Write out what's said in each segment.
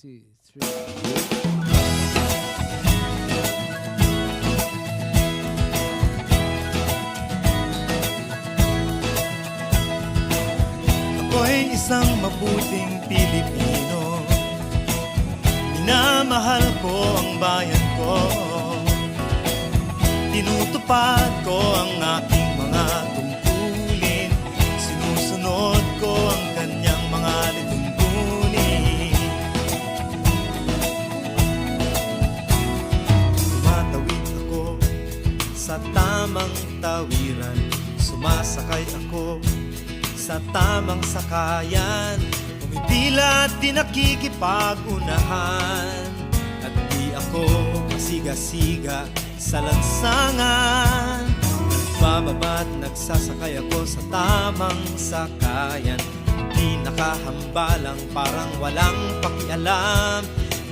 2, 3. Ako'y isang mabuting Pilipino. Minamahal ko ang bayan ko. Tinutupad ko ang aking mga tungkulin. Sinusunod ko ang kanyang mga lituntunin. Tumatawid ako sa tamang tawiran. Sumasakay ako sa tamang sakayan. Pumipila at di nakikipag-unahan. At di ako masiga-siga sa lansangan. Nagbababa at nagsasakay ako sa tamang sakayan. Di nakahambalang parang walang pakialam.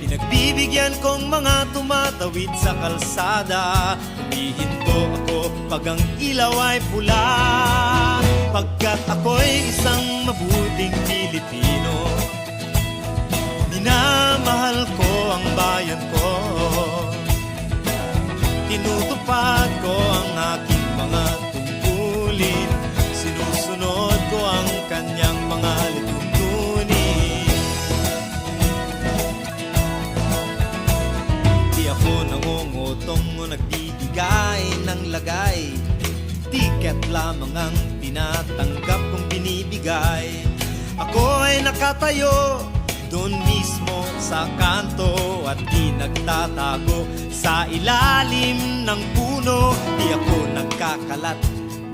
Pinagbibigyan kong mga tumatawid sa kalsada. Humihinto ako pag ang ilaw ay pula. Pagkat ako'y isang mabuting Pilipino. Minamahal ko ang bayan ko. Tinutupad ko ang aking mga tungkulin. Sinusunod ko ang kanyang mga lituntunin. Di ako nangungutong o nagbibigay ng lagay. Tiket lamang ang tinatanggap kong binibigay. Ako ay nakatayo doon mismo sa kanto at di nagtatago sa ilalim ng puno. Di ako nagkakalat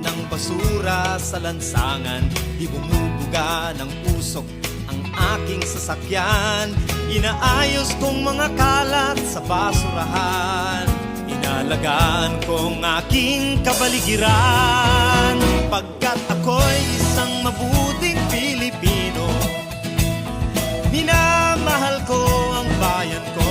ng basura sa lansangan. Di bumubuga ng usok ang aking sasakyan. Inaayos kong mga kalat sa basurahan. Inalagaan kong aking kabaligiran. Pagkat ako'y isang mabuting Pilipino. Minamahal ko ang bayan ko.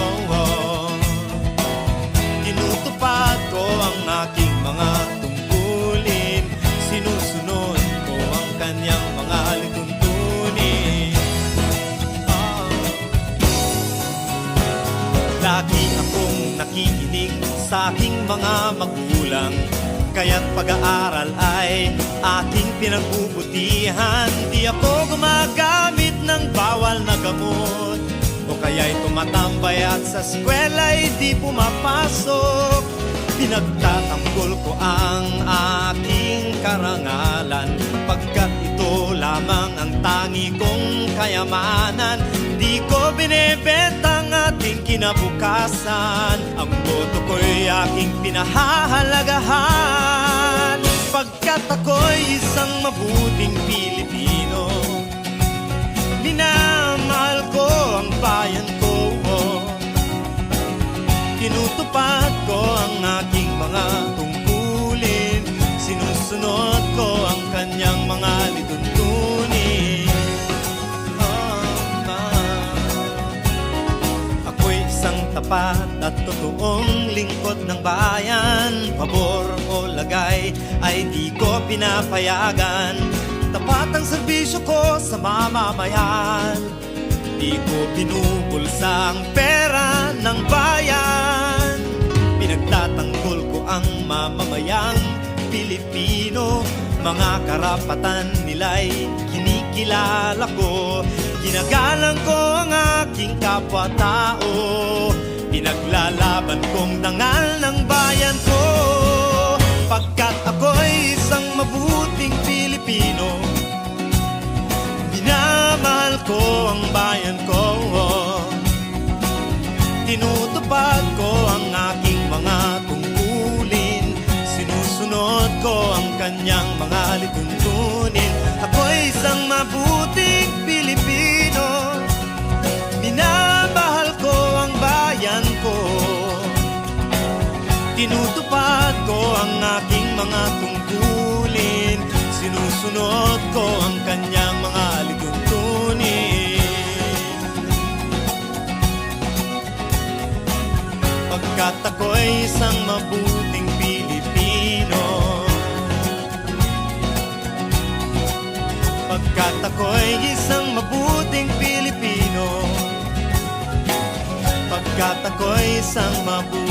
Tinutupad ko ang aking mga tungkulin. Sinusunod ko ang kanyang mga lituntunin. Lagi akong nakikinig sa aking mga magulang. Kaya't pag-aaral ay aking pinagbubutihan. Di ako gumagamit ng bawal na gamot, o kaya'y tumatambay at sa eskwela'y di pumapasok. Pinagtatanggol ko ang aking karangalan, pagkat ito lamang ang tangi kong kayamanan. Di ko binebenta ang ating kinabukasan. Ang boto ko'y aking pinahahalagahan. Pagkat ako'y isang mabuting Pilipino. Minamahal ko ang bayan ko. Tinutupad ko ang aking mga tungkulin. Sinusunod ko ang kanyang mga lituntunin. Ako'y isang tapat at totoong lingkod ng bayan. Pabor o lagay ay di ko pinapayagan. Tapat ang serbisyo ko sa mamamayan. Di ko binubulsa ang pera ng bayan. Pinagtatanggol ko ang mamamayang Pilipino. Mga karapatan nila'y kinikilala ko. Ginagalang ko ang aking kapwa-tao. Pinaglalaban kong dangal ng bayan ko. Pagkat ako'y isang mabuting Pilipino. Minamahal ko ang bayan ko. Tinutupad ko ang aking mga tungkulin. Sinusunod ko ang kanyang mga lituntunin. Ako'y isang mabuting Pilipino. Minamahal ko ang bayan ko. Tinutupad ko ang aking mga tungkulin. Sinusunod ko ang kanyang mga lituntunin. Pagkat ako'y isang mabuting Pilipino. Pagkat ako'y isang mabuting Pilipino. Pagkat ako'y isang mabuting